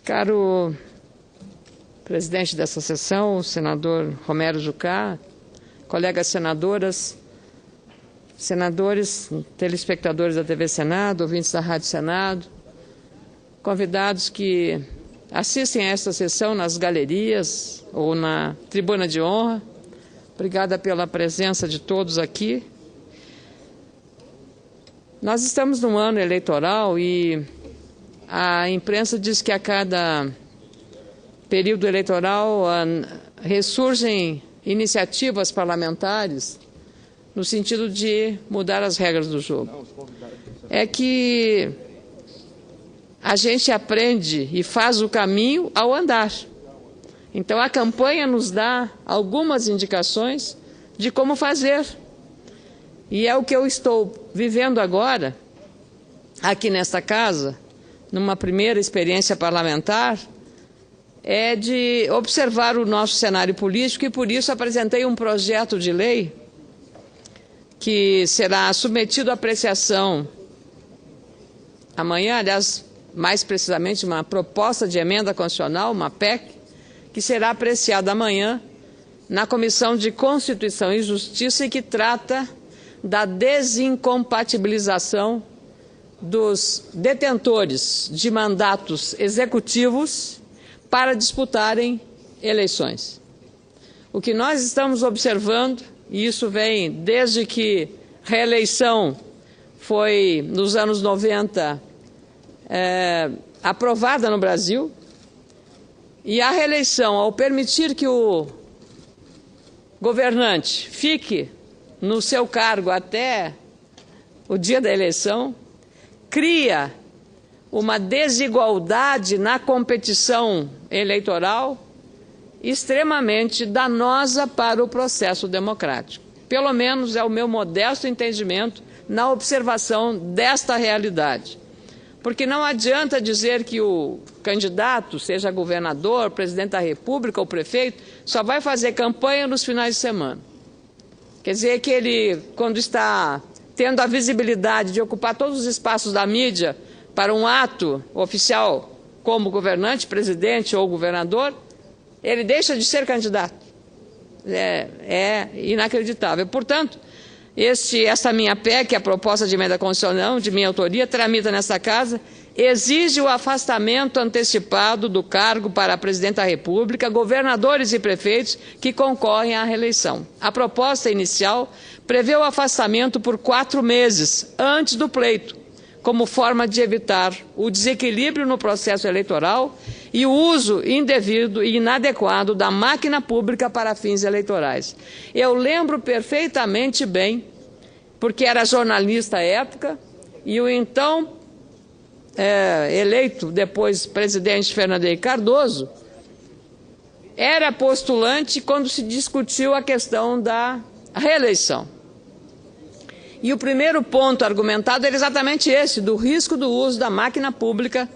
Caro presidente dessa sessão, o senador Romero Jucá, colegas senadoras, senadores, telespectadores da TV Senado, ouvintes da Rádio Senado, convidados que assistem a esta sessão nas galerias ou na tribuna de honra. Obrigada pela presença de todos aqui. Nós estamos num ano eleitoral e a imprensa diz que a cada período eleitoral ressurgem iniciativas parlamentares no sentido de mudar as regras do jogo. É que a gente aprende e faz o caminho ao andar. Então, a campanha nos dá algumas indicações de como fazer. E é o que eu estou vivendo agora, aqui nesta casa, numa primeira experiência parlamentar, é de observar o nosso cenário político e, por isso, apresentei um projeto de lei que será submetido à apreciação amanhã, aliás, mais precisamente, uma proposta de emenda constitucional, uma PEC, que será apreciada amanhã na Comissão de Constituição e Justiça e que trata da desincompatibilização dos detentores de mandatos executivos para disputarem eleições. O que nós estamos observando, e isso vem desde que reeleição foi, nos anos 90, aprovada no Brasil, e a reeleição, ao permitir que o governante fique no seu cargo até o dia da eleição, cria uma desigualdade na competição eleitoral extremamente danosa para o processo democrático. Pelo menos é o meu modesto entendimento na observação desta realidade. Porque não adianta dizer que o candidato, seja governador, presidente da República ou prefeito, só vai fazer campanha nos finais de semana. Quer dizer que ele, quando está tendo a visibilidade de ocupar todos os espaços da mídia para um ato oficial como governante, presidente ou governador, ele deixa de ser candidato. É inacreditável. Portanto, esta minha PEC, a proposta de emenda constitucional, de minha autoria, tramita nesta casa, exige o afastamento antecipado do cargo para presidente da República, governadores e prefeitos que concorrem à reeleição. A proposta inicial prevê o afastamento por 4 meses antes do pleito, como forma de evitar o desequilíbrio no processo eleitoral e o uso indevido e inadequado da máquina pública para fins eleitorais. Eu lembro perfeitamente bem, porque era jornalista à época, e o então eleito, depois presidente Fernando Henrique Cardoso, era postulante quando se discutiu a questão da reeleição. E o primeiro ponto argumentado era exatamente esse, do risco do uso da máquina pública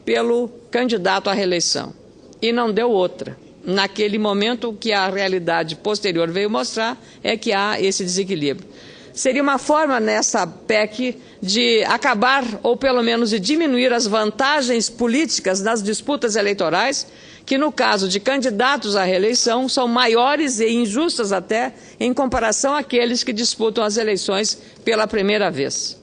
pelo candidato à reeleição. E não deu outra. Naquele momento, o que a realidade posterior veio mostrar é que há esse desequilíbrio. Seria uma forma, nessa PEC, de acabar, ou pelo menos de diminuir as vantagens políticas nas disputas eleitorais, que no caso de candidatos à reeleição são maiores e injustas até em comparação àqueles que disputam as eleições pela primeira vez.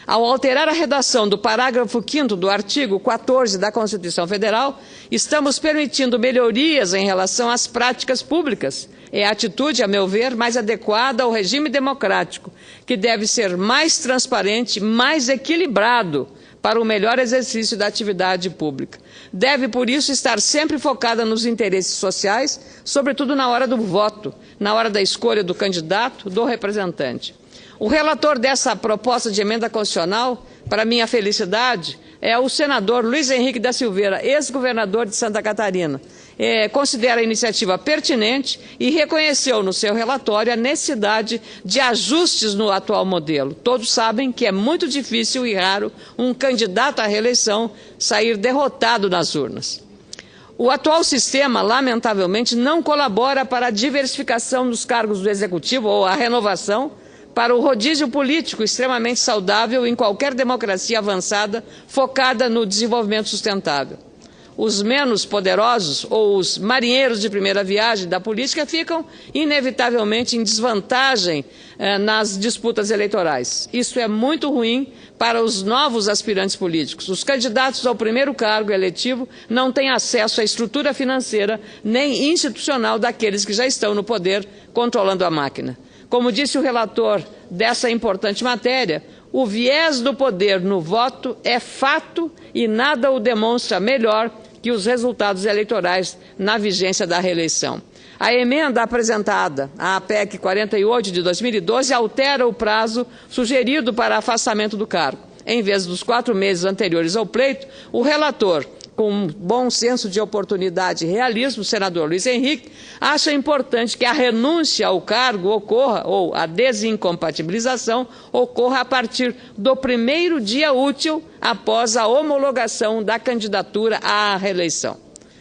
Ao alterar a redação do parágrafo 5º do artigo 14 da Constituição Federal, estamos permitindo melhorias em relação às práticas públicas. É a atitude, a meu ver, mais adequada ao regime democrático, que deve ser mais transparente, mais equilibrado para o melhor exercício da atividade pública. Deve, por isso, estar sempre focada nos interesses sociais, sobretudo na hora do voto, na hora da escolha do candidato, do representante. O relator dessa proposta de emenda constitucional, para minha felicidade, é o senador Luiz Henrique da Silveira, ex-governador de Santa Catarina. Considera a iniciativa pertinente e reconheceu no seu relatório a necessidade de ajustes no atual modelo. Todos sabem que é muito difícil e raro um candidato à reeleição sair derrotado nas urnas. O atual sistema, lamentavelmente, não colabora para a diversificação dos cargos do Executivo ou a renovação, para o rodízio político extremamente saudável em qualquer democracia avançada focada no desenvolvimento sustentável. os menos poderosos ou os marinheiros de primeira viagem da política ficam inevitavelmente em desvantagem nas disputas eleitorais. Isso é muito ruim para os novos aspirantes políticos. Os candidatos ao primeiro cargo eletivo não têm acesso à estrutura financeira nem institucional daqueles que já estão no poder controlando a máquina. Como disse o relator dessa importante matéria, o viés do poder no voto é fato e nada o demonstra melhor que os resultados eleitorais na vigência da reeleição. A emenda apresentada à PEC 48 de 2012 altera o prazo sugerido para afastamento do cargo. Em vez dos 4 meses anteriores ao pleito, o relator, com um bom senso de oportunidade e realismo, o senador Luiz Henrique, acha importante que a renúncia ao cargo ocorra, ou a desincompatibilização, ocorra a partir do primeiro dia útil após a homologação da candidatura à reeleição.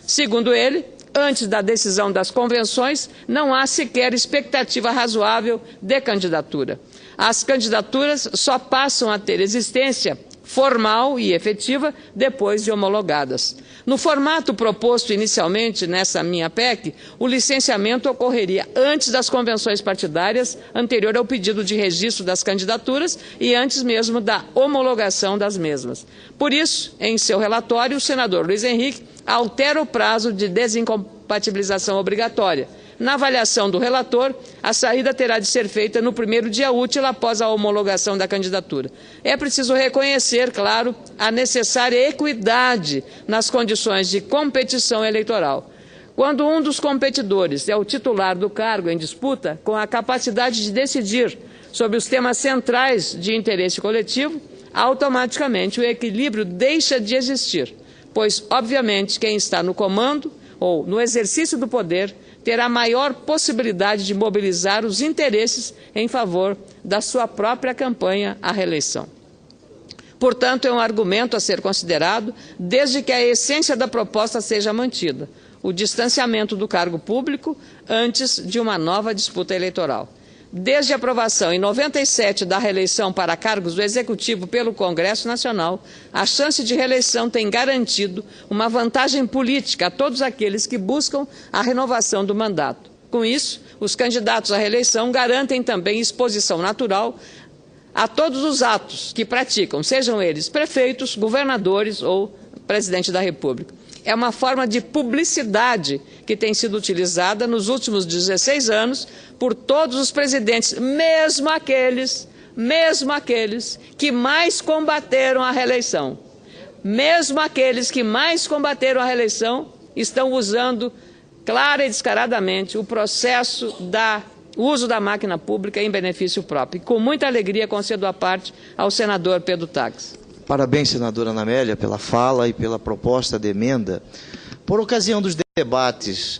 Segundo ele, antes da decisão das convenções, não há sequer expectativa razoável de candidatura. As candidaturas só passam a ter existência formal e efetiva depois de homologadas. No formato proposto inicialmente nessa minha PEC, o licenciamento ocorreria antes das convenções partidárias, anterior ao pedido de registro das candidaturas e antes mesmo da homologação das mesmas. Por isso, em seu relatório, o senador Luiz Henrique altera o prazo de desincompatibilização obrigatória. Na avaliação do relator, a saída terá de ser feita no primeiro dia útil após a homologação da candidatura. É preciso reconhecer, claro, a necessária equidade nas condições de competição eleitoral. Quando um dos competidores é o titular do cargo em disputa, com a capacidade de decidir sobre os temas centrais de interesse coletivo, automaticamente o equilíbrio deixa de existir, pois, obviamente, quem está no comando ou no exercício do poder terá maior possibilidade de mobilizar os interesses em favor da sua própria campanha à reeleição. Portanto, é um argumento a ser considerado desde que a essência da proposta seja mantida, o distanciamento do cargo público antes de uma nova disputa eleitoral. Desde a aprovação em 97 da reeleição para cargos do Executivo pelo Congresso Nacional, a chance de reeleição tem garantido uma vantagem política a todos aqueles que buscam a renovação do mandato. Com isso, os candidatos à reeleição garantem também exposição natural a todos os atos que praticam, sejam eles prefeitos, governadores ou presidente da República. É uma forma de publicidade que tem sido utilizada nos últimos 16 anos por todos os presidentes, mesmo aqueles que mais combateram a reeleição. Mesmo aqueles que mais combateram a reeleição estão usando clara e descaradamente o processo o uso da máquina pública em benefício próprio. E com muita alegria concedo a parte ao senador Pedro Taques. Parabéns, senadora Ana Amélia, pela fala e pela proposta de emenda. Por ocasião dos debates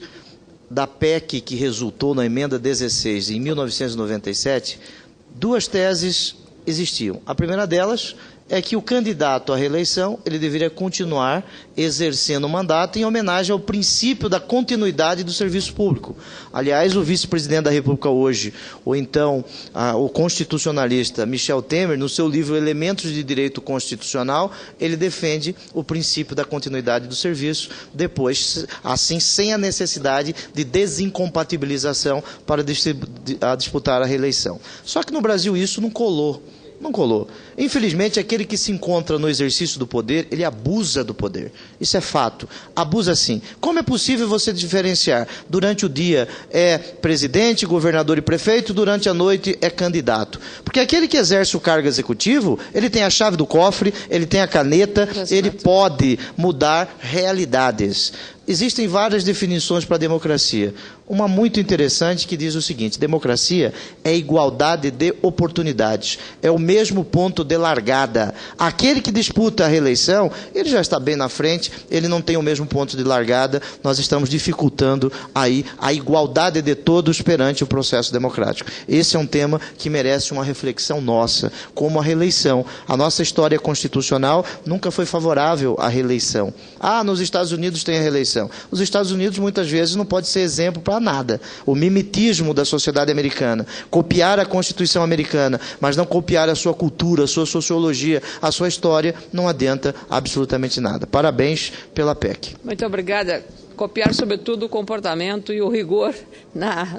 da PEC que resultou na emenda 16 em 1997, 2 teses existiam. A primeira delas é que o candidato à reeleição ele deveria continuar exercendo o mandato em homenagem ao princípio da continuidade do serviço público. Aliás, o vice-presidente da República hoje, ou então o constitucionalista Michel Temer, no seu livro Elementos de Direito Constitucional, ele defende o princípio da continuidade do serviço, depois, assim, sem a necessidade de desincompatibilização para disputar a reeleição. Só que no Brasil isso não colou. Não colou. Infelizmente, aquele que se encontra no exercício do poder, ele abusa do poder. Isso é fato. Abusa sim. Como é possível você diferenciar? Durante o dia é presidente, governador e prefeito, durante a noite é candidato. Porque aquele que exerce o cargo executivo, ele tem a chave do cofre, ele tem a caneta, ele pode mudar realidades. Existem várias definições para a democracia. Uma muito interessante que diz o seguinte: democracia é igualdade de oportunidades, é o mesmo ponto de largada. Aquele que disputa a reeleição, ele já está bem na frente, ele não tem o mesmo ponto de largada, nós estamos dificultando aí a igualdade de todos perante o processo democrático. Esse é um tema que merece uma reflexão nossa, como a reeleição. A nossa história constitucional nunca foi favorável à reeleição. Nos Estados Unidos tem a reeleição. eleição. Os Estados Unidos, muitas vezes, não pode ser exemplo para nada. O mimetismo da sociedade americana. Copiar a Constituição americana, mas não copiar a sua cultura, a sua sociologia, a sua história, não adianta absolutamente nada. Parabéns pela PEC. Muito obrigada. Copiar, sobretudo, o comportamento e o rigor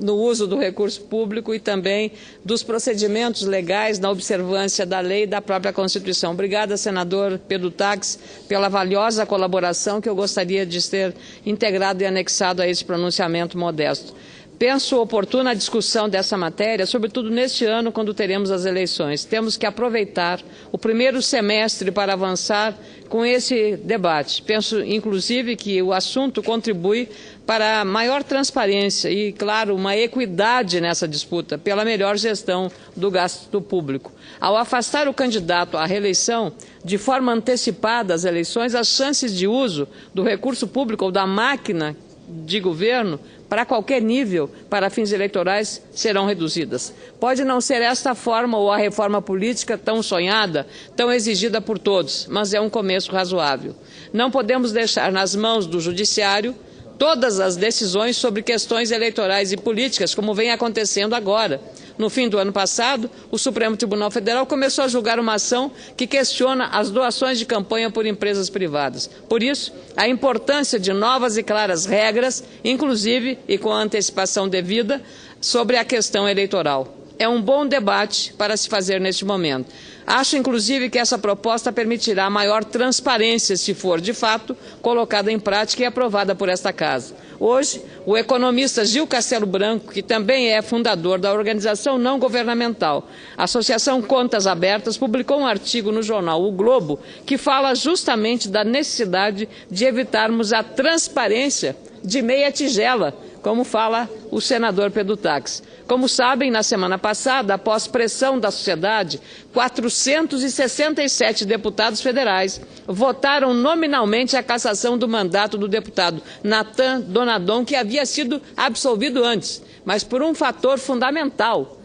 no uso do recurso público e também dos procedimentos legais na observância da lei e da própria Constituição. Obrigada, senador Pedro Taques, pela valiosa colaboração que eu gostaria de ter integrado e anexado a esse pronunciamento modesto. Penso oportuna a discussão dessa matéria, sobretudo neste ano, quando teremos as eleições. Temos que aproveitar o primeiro semestre para avançar com esse debate. Penso, inclusive, que o assunto contribui para maior transparência e, claro, uma equidade nessa disputa, pela melhor gestão do gasto público. Ao afastar o candidato à reeleição de forma antecipada às eleições, as chances de uso do recurso público ou da máquina de governo para qualquer nível, para fins eleitorais, serão reduzidas. Pode não ser esta forma ou a reforma política tão sonhada, tão exigida por todos, mas é um começo razoável. Não podemos deixar nas mãos do Judiciário todas as decisões sobre questões eleitorais e políticas, como vem acontecendo agora. No fim do ano passado, o Supremo Tribunal Federal começou a julgar uma ação que questiona as doações de campanha por empresas privadas. Por isso, a importância de novas e claras regras, inclusive e com a antecipação devida, sobre a questão eleitoral. É um bom debate para se fazer neste momento. Acho, inclusive, que essa proposta permitirá maior transparência, se for, de fato, colocada em prática e aprovada por esta Casa. Hoje, o economista Gil Castelo Branco, que também é fundador da organização não governamental Associação Contas Abertas, publicou um artigo no jornal O Globo que fala justamente da necessidade de evitarmos a transparência de meia tigela, como fala o senador Pedro Taques. Como sabem, na semana passada, após pressão da sociedade, 467 deputados federais votaram nominalmente a cassação do mandato do deputado Nathan Donadon, que havia sido absolvido antes, mas por um fator fundamental.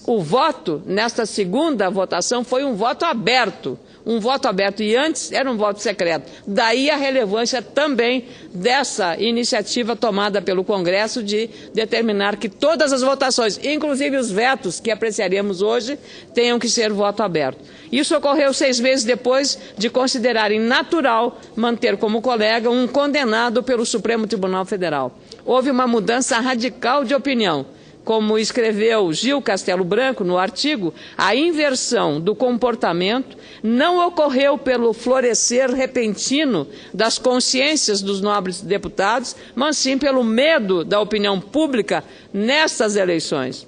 O voto nesta segunda votação foi um voto aberto. E antes era um voto secreto. Daí a relevância também dessa iniciativa tomada pelo Congresso de determinar que todas as votações, inclusive os vetos que apreciaremos hoje, tenham que ser voto aberto. Isso ocorreu 6 meses depois de considerarem natural manter como colega um condenado pelo Supremo Tribunal Federal. Houve uma mudança radical de opinião. Como escreveu Gil Castelo Branco no artigo, a inversão do comportamento não ocorreu pelo florescer repentino das consciências dos nobres deputados, mas sim pelo medo da opinião pública nessas eleições.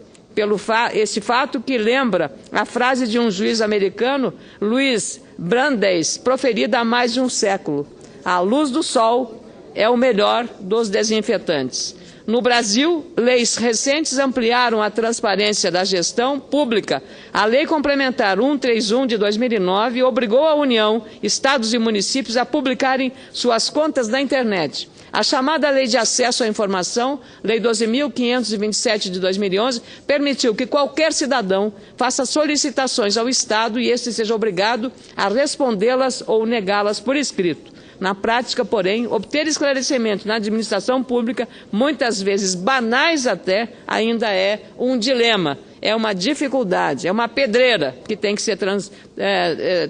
Esse fato que lembra a frase de um juiz americano, Louis Brandeis, proferida há mais de um século: a luz do sol é o melhor dos desinfetantes. No Brasil, leis recentes ampliaram a transparência da gestão pública. A Lei Complementar 131 de 2009 obrigou a União, estados e municípios a publicarem suas contas na internet. A chamada Lei de Acesso à Informação, Lei 12.527 de 2011, permitiu que qualquer cidadão faça solicitações ao Estado e este seja obrigado a respondê-las ou negá-las por escrito. Na prática, porém, obter esclarecimento na administração pública, muitas vezes banais até, ainda é um dilema, é uma dificuldade, é uma pedreira que tem que ser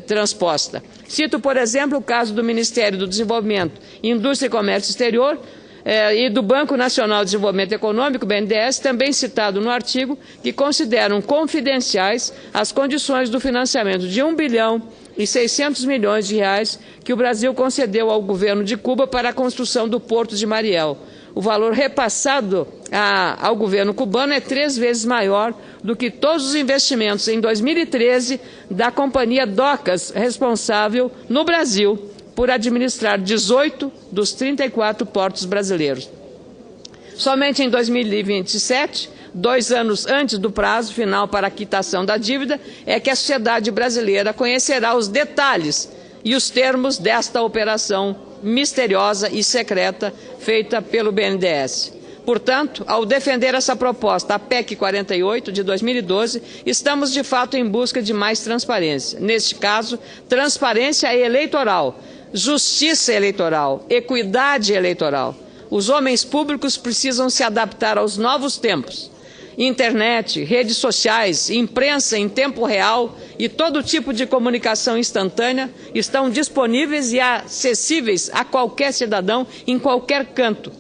transposta. Cito, por exemplo, o caso do Ministério do Desenvolvimento, Indústria e Comércio Exterior, e do Banco Nacional de Desenvolvimento Econômico, BNDES, também citado no artigo, que consideram confidenciais as condições do financiamento de 1 bilhão e 600 milhões de reais que o Brasil concedeu ao governo de Cuba para a construção do Porto de Mariel. O valor repassado ao governo cubano é 3 vezes maior do que todos os investimentos em 2013 da companhia Docas, responsável no Brasil por administrar 18 dos 34 portos brasileiros. Somente em 2027, 2 anos antes do prazo final para a quitação da dívida, é que a sociedade brasileira conhecerá os detalhes e os termos desta operação misteriosa e secreta feita pelo BNDES. Portanto, ao defender essa proposta, a PEC 48, de 2012, estamos de fato em busca de mais transparência. Neste caso, transparência eleitoral, justiça eleitoral, equidade eleitoral. Os homens públicos precisam se adaptar aos novos tempos. Internet, redes sociais, imprensa em tempo real e todo tipo de comunicação instantânea estão disponíveis e acessíveis a qualquer cidadão em qualquer canto.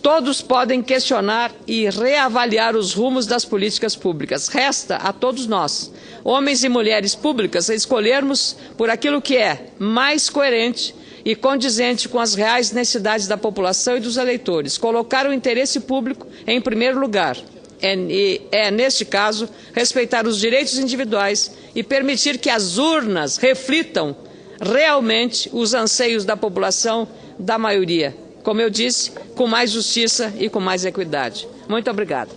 Todos podem questionar e reavaliar os rumos das políticas públicas. Resta a todos nós, homens e mulheres públicas, escolhermos por aquilo que é mais coerente e condizente com as reais necessidades da população e dos eleitores. Colocar o interesse público em primeiro lugar. Neste caso, respeitar os direitos individuais e permitir que as urnas reflitam realmente os anseios da população, da maioria. Como eu disse, com mais justiça e com mais equidade. Muito obrigada.